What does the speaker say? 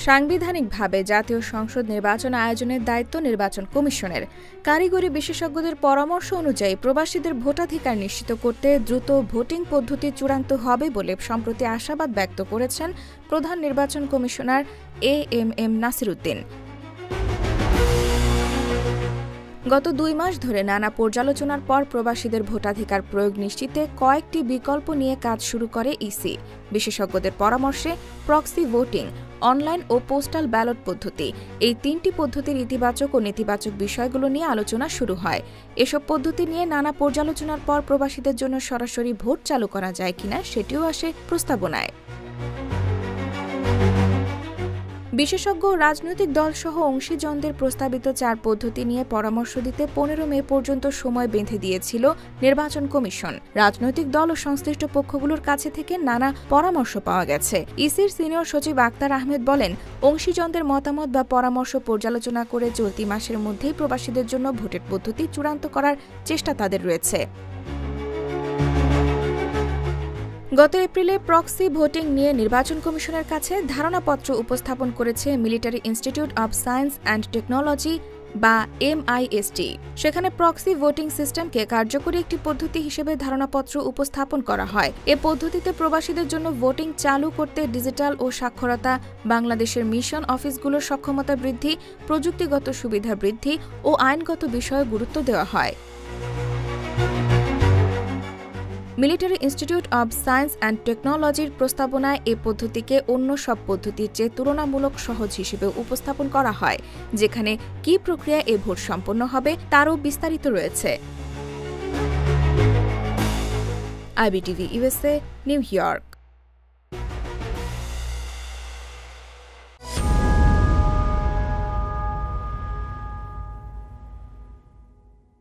সাংবিধানিকভাবে জাতীয় সংসদ নির্বাচন আয়োজনের দায়িত্ব নির্বাচন কমিশনের। কারিগরি বিশেষজ্ঞদের পরামর্শ অনুযায়ী প্রবাসীদের ভোটাধিকার নিশ্চিত করতে দ্রুত ভোটিং পদ্ধতি চূড়ান্ত হবে বলে সম্প্রতি আশাবাদ ব্যক্ত করেছেন প্রধান নির্বাচন কমিশনার এএমএম নাসির উদ্দিন। গত ২ মাস ধরে নানা পর্যালোচনার পর প্রবাসীদের ভোটাধিকার প্রয়োগ নিশ্চিতে কয়েকটি বিকল্প নিয়ে কাজ শুরু করে ইসি। বিশেষজ্ঞদের পরামর্শে প্রক্সি ভোটিং, অনলাইন ও পোস্টাল ব্যালট পদ্ধতি, এই ৩টি পদ্ধতির ইতিবাচক ও নেতিবাচক বিষয়গুলো নিয়ে আলোচনা শুরু হয়। এসব পদ্ধতি নিয়ে নানা পর্যালোচনার পর প্রবাসীদের জন্য সরাসরি ভোট চালু করা যায় কিনা সেটিও আসে প্রস্তাবনায়। বিশেষজ্ঞ রাজনৈতিক দলসহ অংশীজনদের প্রস্তাবিত ৪ পদ্ধতি নিয়ে পরামর্শ দিতে ১৫ মে পর্যন্ত সময় বেঁধে দিয়েছিল নির্বাচন কমিশন। রাজনৈতিক দল ও সংশ্লিষ্ট পক্ষগুলোর কাছে থেকে নানা পরামর্শ পাওয়া গেছে। ইসির সিনিয়র সচিব আক্তার আহমেদ বলেন, অংশীজনদের মতামত বা পরামর্শ পর্যালোচনা করে চলতি মাসের মধ্যেই প্রবাসীদের জন্য ভোটের পদ্ধতি চূড়ান্ত করার চেষ্টা তাদের রয়েছে। গত এপ্রিলে প্রক্সি ভোটিং নিয়ে নির্বাচন কমিশনের কাছে ধারণাপত্র উপস্থাপন করেছে military institute of science and technology বা MIST। সেখানে প্রক্সি ভোটিং সিস্টেমকে কার্যকরী একটি পদ্ধতি হিসেবে ধারণাপত্র উপস্থাপন করা হয়। এ পদ্ধতিতে প্রবাসীদের জন্য ভোটিং চালু করতে ডিজিটাল ও সাক্ষরতা, বাংলাদেশের মিশন অফিসগুলোর সক্ষমতা বৃদ্ধি, প্রযুক্তিগত সুবিধা বৃদ্ধি ও আইনগত বিষয়ে গুরুত্ব দেওয়া হয়। Military institute of science and টেকনোলজির প্রস্তাবনায় এ পদ্ধতিকে অন্য সব পদ্ধতির চেয়ে তুলনামূলক সহজ হিসেবে উপস্থাপন করা হয়। যেখানে কী প্রক্রিয়ায় এ ভোট সম্পন্ন হবে তারও বিস্তারিত রয়েছে। IBTV USA, new York.